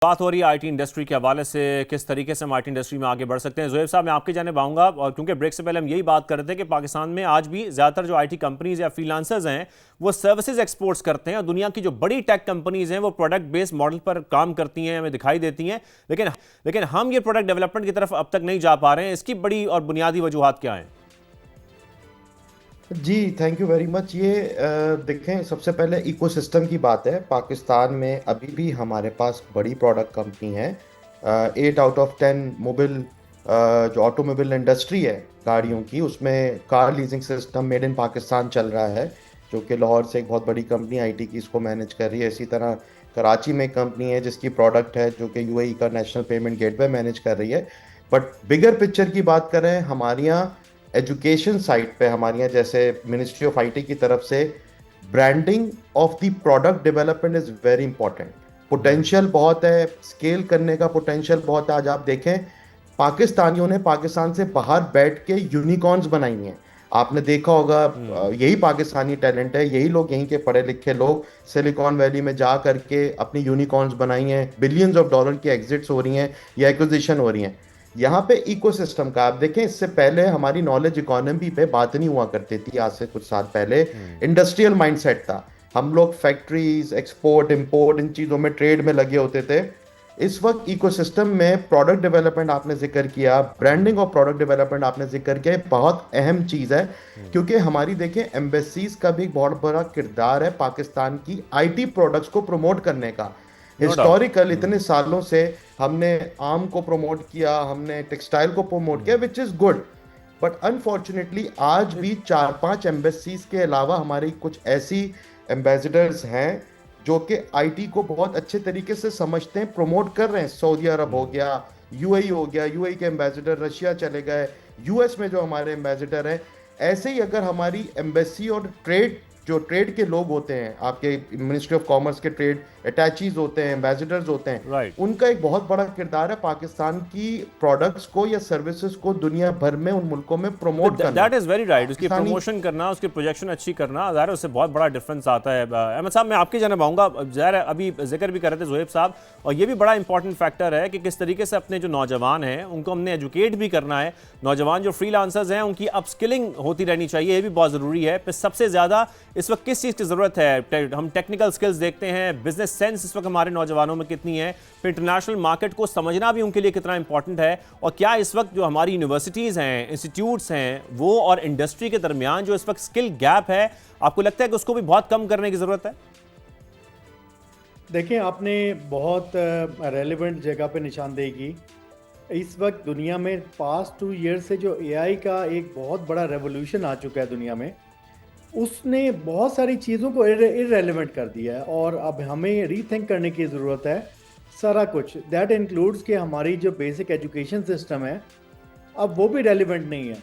बात हो रही है आईटी इंडस्ट्री के हवाले से, किस तरीके से हम आईटी इंडस्ट्री में आगे बढ़ सकते हैं। ज़ुहैब साहब, मैं आपकी जानिब आऊँगा, और क्योंकि ब्रेक से पहले हम यही बात कर रहे थे कि पाकिस्तान में आज भी ज़्यादातर जो आईटी कंपनीज या फ्रीलांसर्स हैं वो सर्विसेज एक्सपोर्ट्स करते हैं, और दुनिया की जो बड़ी टेक कंपनीज हैं वो प्रोडक्ट बेस्ड मॉडल पर काम करती हैं, हमें दिखाई देती हैं। लेकिन हम ये प्रोडक्ट डेवलपमेंट की तरफ अब तक नहीं जा पा रहे हैं। इसकी बड़ी और बुनियादी वजूहात क्या हैं? जी, थैंक यू वेरी मच। ये देखें, सबसे पहले इकोसिस्टम की बात है। पाकिस्तान में अभी भी हमारे पास बड़ी प्रोडक्ट कंपनी है। 8 आउट ऑफ 10 मोबाइल जो ऑटोमोबाइल इंडस्ट्री है गाड़ियों की, उसमें car leasing system made in Pakistan चल रहा है, जो कि लाहौर से एक बहुत बड़ी कंपनी आईटी की इसको मैनेज कर रही है। इसी तरह कराची में एक कंपनी है जिसकी प्रोडक्ट है जो कि यूएई का नेशनल पेमेंट गेटवे मैनेज कर रही है। बट बिगर पिक्चर की बात करें, हमारे यहाँ एजुकेशन साइट पे, हमारे यहाँ जैसे मिनिस्ट्री ऑफ आईटी की तरफ से branding of the product development is very important. Potential बहुत है, स्केल करने का पोटेंशियल बहुत है। आज आप देखें, पाकिस्तानियों ने पाकिस्तान से बाहर बैठ के यूनिकॉर्न्स बनाई हैं। आपने देखा होगा, यही पाकिस्तानी टैलेंट है, यही लोग, यहीं के पढ़े लिखे लोग सिलिकॉन वैली में जा करके अपनी यूनिकॉर्न्स बनाई हैं। बिलियंस ऑफ डॉलर की एग्जिट्स हो रही हैं या एक्विजिशन हो रही हैं। यहाँ पे इकोसिस्टम का आप देखें, इससे पहले हमारी नॉलेज इकोनॉमी पे बात नहीं हुआ करती थी। आज से कुछ साल पहले इंडस्ट्रियल माइंडसेट था। हम लोग फैक्ट्रीज, एक्सपोर्ट इंपोर्ट, इन चीज़ों में, ट्रेड में लगे होते थे। इस वक्त इकोसिस्टम में प्रोडक्ट डेवलपमेंट आपने जिक्र किया, ब्रांडिंग और प्रोडक्ट डेवलपमेंट आपने जिक्र किया, बहुत अहम चीज़ है। क्योंकि हमारी देखें, एम्बेसीज का भी एक बहुत बड़ा किरदार है पाकिस्तान की आईटी प्रोडक्ट्स को प्रमोट करने का। No doubt. हिस्टोरिकल इतने सालों से हमने आम को प्रमोट किया, हमने टेक्सटाइल को प्रमोट किया, which is good. But unfortunately आज भी 4-5 एम्बेसीज के अलावा हमारी कुछ ऐसी एम्बेसडर्स हैं जो कि आईटी को बहुत अच्छे तरीके से समझते हैं, प्रमोट कर रहे हैं। सऊदी अरब हो गया, यूएई हो गया, यूएई के एम्बेसडर रशिया चले गए, यूएस में जो हमारे एम्बेसडर हैं। ऐसे ही अगर हमारी एम्बेसी और ट्रेड, जो ट्रेड के लोग होते हैं, आपके मिनिस्ट्री ऑफ कॉमर्स के ट्रेड अटैचीज होते हैं, एम्बेसडर्स होते हैं, राइट। उनका एक बहुत बड़ा किरदार है पाकिस्तान की प्रोडक्ट्स को या सर्विसेज को दुनिया भर में, उन मुल्कों में प्रमोट करना। That is very right. उसकी पाकिस्तानी प्रमोशन करना, उसकी प्रोजेक्शन अच्छी करना, ज़ाहिर है उससे बहुत बड़ा डिफरेंस आता है। अहमद साहब, मैं आपकी जानब आऊँगा। ज़ाहिर है अभी जिक्र भी कर रहे थे ज़ुहैब साहब, और ये भी बड़ा इंपॉर्टेंट फैक्टर है कि किस तरीके से अपने जो नौजवान हैं उनको हमने एजुकेट भी करना है। नौजवान जो फ्रीलांसर्स हैं उनकी अपस्किलिंग होती रहनी चाहिए, ये भी बहुत ज़रूरी है। पर सबसे ज़्यादा इस वक्त किस चीज़ की ज़रूरत है? हम टेक्निकल स्किल्स देखते हैं, बिजनेस सेंस इस वक्त हमारे नौजवानों में कितनी है, फिर इंटरनेशनल मार्केट को समझना भी उनके लिए कितना इंपॉर्टेंट है, और क्या इस वक्त जो हमारी यूनिवर्सिटीज़ हैं, इंस्टीट्यूट्स हैं, वो और इंडस्ट्री के दरमियान जो इस वक्त स्किल गैप है, आपको लगता है कि उसको भी बहुत कम करने की ज़रूरत है? देखिए, आपने बहुत रेलेवेंट जगह पे निशानदेही की। इस वक्त दुनिया में पास्ट 2 ईयर से जो एआई का एक बहुत बड़ा रेवोल्यूशन आ चुका है दुनिया में, उसने बहुत सारी चीज़ों को इररेलेवेंट कर दिया है, और अब हमें रीथिंक करने की ज़रूरत है सारा कुछ। दैट इंक्लूड्स कि हमारी जो बेसिक एजुकेशन सिस्टम है, अब वो भी रेलिवेंट नहीं है।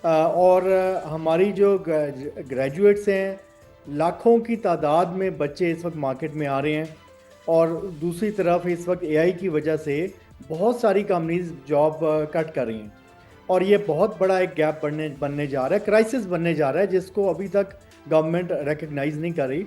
और हमारी जो ग्रेजुएट्स हैं, लाखों की तादाद में बच्चे इस वक्त मार्केट में आ रहे हैं, और दूसरी तरफ इस वक्त एआई की वजह से बहुत सारी कंपनीज जॉब कट कर रही हैं, और ये बहुत बड़ा एक गैप बनने जा रहा है, क्राइसिस बनने जा रहा है, जिसको अभी तक गवर्नमेंट रिकग्नाइज नहीं कर रही।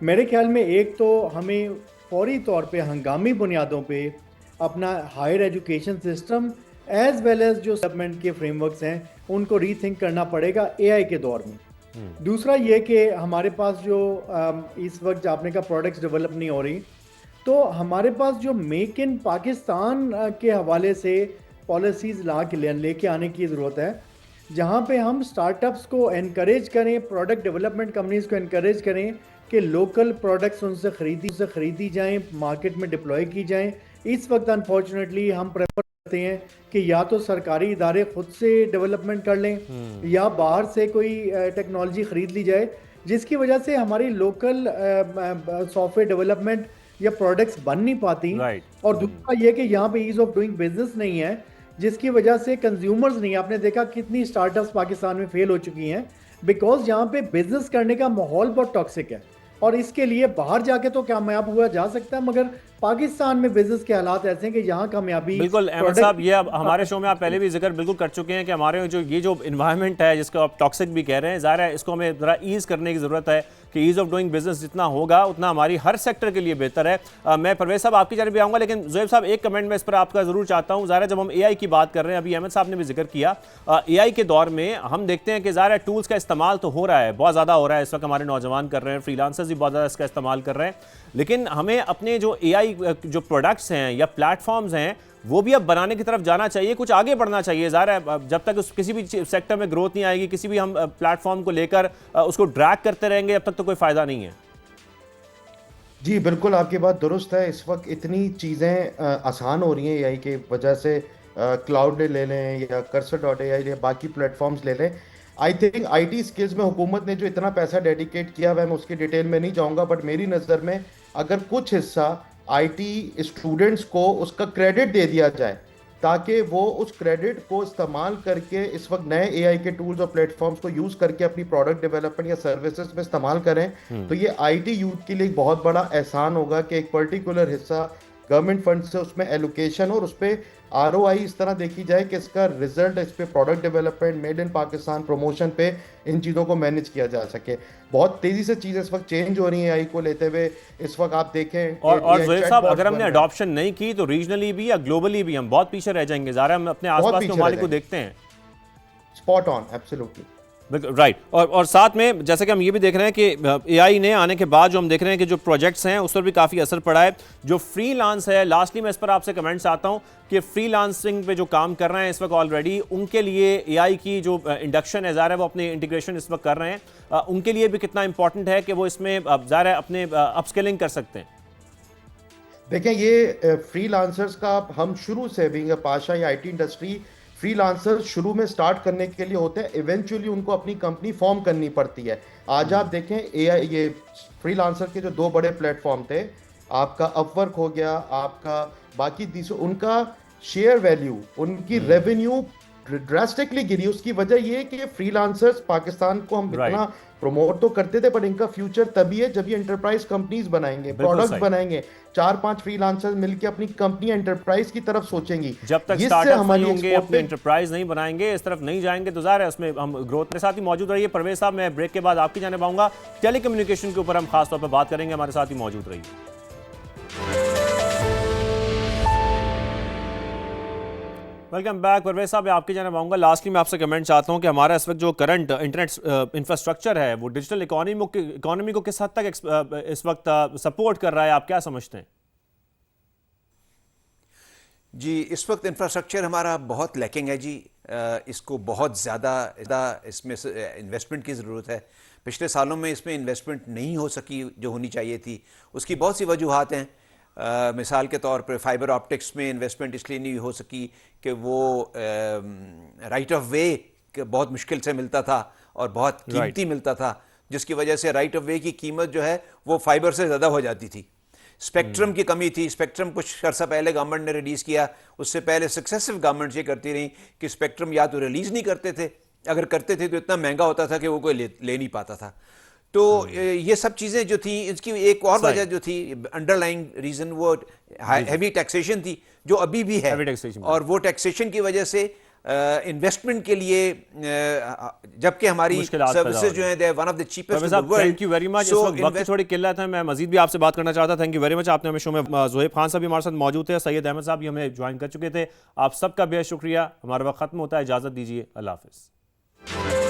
मेरे ख्याल में एक तो हमें फौरी तौर पे, हंगामी बुनियादों पे अपना higher education system as well as जो डेवलपमेंट के फ्रेमवर्क्स हैं उनको रीथिंक करना पड़ेगा एआई के दौर में। दूसरा ये कि हमारे पास जो इस वक्त आपने का प्रोडक्ट्स डेवलप नहीं हो रही, तो हमारे पास जो मेक इन पाकिस्तान के हवाले से पॉलिसीज़ लेके आने की ज़रूरत है, जहाँ पे हम स्टार्टअप्स को एनकरेज करें, प्रोडक्ट डेवलपमेंट कंपनीज को एनकरेज करें कि लोकल प्रोडक्ट्स उनसे खरीदी जाएं, मार्केट में डिप्लॉय की जाएं। इस वक्त अनफॉर्चुनेटली हम प्रेफर करते हैं कि या तो सरकारी इदारे खुद से डेवलपमेंट कर लें, या बाहर से कोई टेक्नोलॉजी ख़रीद ली जाए, जिसकी वजह से हमारी लोकल सॉफ्टवेयर डेवलपमेंट या प्रोडक्ट्स बन नहीं पाती। और दूसरा ये कि यहाँ पे ईज ऑफ डूइंग बिजनेस नहीं है, जिसकी वजह से कंज्यूमर्स नहीं। आपने देखा कितनी स्टार्टअप्स पाकिस्तान में फेल हो चुकी हैं, बिकॉज यहाँ पे बिजनेस करने का माहौल बहुत टॉक्सिक है, और इसके लिए बाहर जाके तो कामयाब हुआ जा सकता है, मगर पाकिस्तान में बिजनेस के हालात ऐसे हैं कि यहाँ कामयाबी बिल्कुल अहमद साहब, ये अब हमारे शो में आप पहले भी जिक्र बिल्कुल कर चुके हैं कि हमारे जो इन्वायरमेंट है जिसको आप टॉक्सिक भी कह रहे हैं, ज़ाहिर है इसको हमें ज़रा ईज़ करने की ज़रूरत है कि ईज़ ऑफ डूइंग बिजनेस जितना होगा उतना हमारी हर सेक्टर के लिए बेहतर है। मैं परवेज साहब आपकी जानिब भी आऊँगा, लेकिन ज़ुहैब साहब एक कमेंट में इस पर आपका ज़रूर चाहता हूँ। ज़ाहिर है जब हम AI की बात कर रहे हैं, अभी अहमद साहब ने भी जिक्र किया, AI के दौर में हम देखते हैं कि ज़ाहिर है टूल्स का इस्तेमाल तो हो रहा है, बहुत ज़्यादा हो रहा है, इस वक्त हमारे नौजवान कर रहे हैं, फ्रीलांसर्स भी बहुत ज़्यादा इसका इस्तेमाल कर रहे हैं, लेकिन हमें अपने जो AI जो प्रोडक्ट्स हैं या प्लेटफॉर्म्स हैं वो भी अब बनाने की तरफ जाना चाहिए, कुछ आगे बढ़ना चाहिए। ज़ाहिर है जब तक किसी भी सेक्टर में ग्रोथ नहीं आएगी, किसी भी हम प्लेटफॉर्म को लेकर उसको ड्रैग करते रहेंगे, जब तक तो कोई फ़ायदा नहीं है। जी बिल्कुल, आपकी बात दुरुस्त है। इस वक्त इतनी चीज़ें आसान हो रही हैं एआई की वजह से। क्लाउड ले लें या कर्सर.ai या बाकी प्लेटफॉर्म्स ले लें। आई थिंक आईटी स्किल्स में हुकूमत ने जो इतना पैसा डेडिकेट किया हुआ है, मैं उसकी डिटेल में नहीं जाऊंगा, बट मेरी नज़र में अगर कुछ हिस्सा आईटी स्टूडेंट्स को उसका क्रेडिट दे दिया जाए ताकि वो उस क्रेडिट को इस्तेमाल करके इस वक्त नए एआई के टूल्स और प्लेटफॉर्म्स को यूज़ करके अपनी प्रोडक्ट डेवलपमेंट या सर्विसेज में इस्तेमाल करें, तो ये आईटी यूथ के लिए एक बहुत बड़ा एहसान होगा कि एक पर्टिकुलर हिस्सा गवर्नमेंट फंड से उसमें एलोकेशन और उस पर आरओआई इस तरह देखी जाए कि इसका रिजल्ट, इस पे product development, made in Pakistan promotion पे इन चीज़ों को मैनेज किया जा सके। बहुत तेज़ी से चीज़ें इस वक्त चेंज हो रही हैं आई को लेते हुए। इस वक्त आप देखें और ज़ुहैब साहब, अगर हमने अडॉप्शन नहीं की तो रीजनली भी या ग्लोबली भी हम बहुत पीछे रह जाएंगे। ज़ाहिर हम अपने आसपास के ममालिक को देखते हैं। Spot on, absolutely right. और साथ में जैसे कि हम ये भी देख रहे हैं कि एआई ने आने के बाद जो हम देख रहे हैं कि जो प्रोजेक्ट्स हैं उस पर भी काफ़ी असर पड़ा है। जो फ्रीलांस है, लास्टली मैं इस पर आपसे कमेंट्स आता हूं कि फ्रीलांसिंग पे जो काम कर रहे हैं इस वक्त ऑलरेडी, उनके लिए एआई की जो इंडक्शन है, ज़ाहिर है वो अपने इंटीग्रेशन इस वक्त कर रहे हैं, उनके लिए भी कितना इंपॉर्टेंट है कि वो इसमें ज़ाहिर है अपने अपस्किलिंग कर सकते हैं। देखें, ये फ्रीलांसर्स का हम शुरू से बीइंग अ पाशा या आईटी इंडस्ट्री, फ्रीलांसर्स शुरू में स्टार्ट करने के लिए होते हैं, इवेंचुअली उनको अपनी कंपनी फॉर्म करनी पड़ती है। आज आप देखें एआई, ये फ्रीलांसर के जो दो बड़े प्लेटफॉर्म थे, आपका अपवर्क हो गया, आपका बाकी उनका शेयर वैल्यू, उनकी रेवेन्यू ड्रास्टिकली गिरी। उसकी वजह ये है कि फ्रीलांसर्स पाकिस्तान को हम इतना प्रमोट तो करते थे, पर इनका फ्यूचर तभी है जब ये एंटरप्राइज कंपनीज बनाएंगे, प्रोडक्ट्स बनाएंगे, 4-5 फ्रीलांसर्स मिलकर अपनी कंपनी एंटरप्राइज की तरफ सोचेंगी। जब तक स्टार्टअप्स नहीं होंगे, अपने एंटरप्राइज नहीं बनाएंगे, इस तरफ नहीं जाएंगे, तो ज़ाहिर है उसमें हम ग्रोथ के साथ ही मौजूद रहिए। परवेज साहब, मैं ब्रेक के बाद आपकी जानिब आऊंगा। टेलीकम्युनिकेशन के ऊपर हम खास तौर पर बात करेंगे, हमारे साथ ही मौजूद रहिए। Welcome back. परवेज साहब, आपकी जानिब आऊँगा। लास्टली मैं आपसे कमेंट चाहता हूँ कि हमारा इस वक्त जो करंट इंटरनेट इंफ्रास्ट्रक्चर है वो डिजिटल इकोनॉमी को किस हद तक इस वक्त सपोर्ट कर रहा है, आप क्या समझते हैं? जी, इस वक्त इंफ्रास्ट्रक्चर हमारा बहुत लैकिंग है जी। इसको बहुत ज़्यादा इसमें इन्वेस्टमेंट की ज़रूरत है। पिछले सालों में इसमें इन्वेस्टमेंट नहीं हो सकी जो होनी चाहिए थी। उसकी बहुत सी वजूहात हैं। मिसाल के तौर पर फाइबर ऑप्टिक्स में इन्वेस्टमेंट इसलिए नहीं हो सकी कि वो राइट ऑफ वे बहुत मुश्किल से मिलता था और बहुत कीमती मिलता था, जिसकी वजह से राइट ऑफ वे की कीमत जो है वो फाइबर से ज़्यादा हो जाती थी। स्पेक्ट्रम की कमी थी। स्पेक्ट्रम कुछ अर्सा पहले गवर्नमेंट ने रिलीज़ किया, उससे पहले सक्सेसिव गवर्नमेंट ये करती रही कि स्पेक्ट्रम या तो रिलीज़ नहीं करते थे, अगर करते थे तो इतना महंगा होता था कि वो कोई ले नहीं पाता था। तो ये सब चीज़ें जो थी, इसकी एक और वजह जो थी, अंडरलाइंग रीज़न, वो हैवी टैक्सेशन थी जो अभी भी है, और वो टैक्सेशन की वजह से इन्वेस्टमेंट के लिए, जबकि हमारी सर्विसेज जो है one of the cheapest in the world. Thank you very much. इस वक्त वक्त की थोड़ी किल्लत है, मैं मजीद भी आपसे बात करना चाहता। Thank you very much. आपने हमें शो में ज़ुहैब खान साहब भी हमारे साथ मौजूद थे, सैयद अहमद साहब भी हमें ज्वाइन कर चुके थे। आप सबका बेहद शुक्रिया। हमारा वक्त खत्म होता है, इजाज़त दीजिए, अल्लाह हाफ़िज़।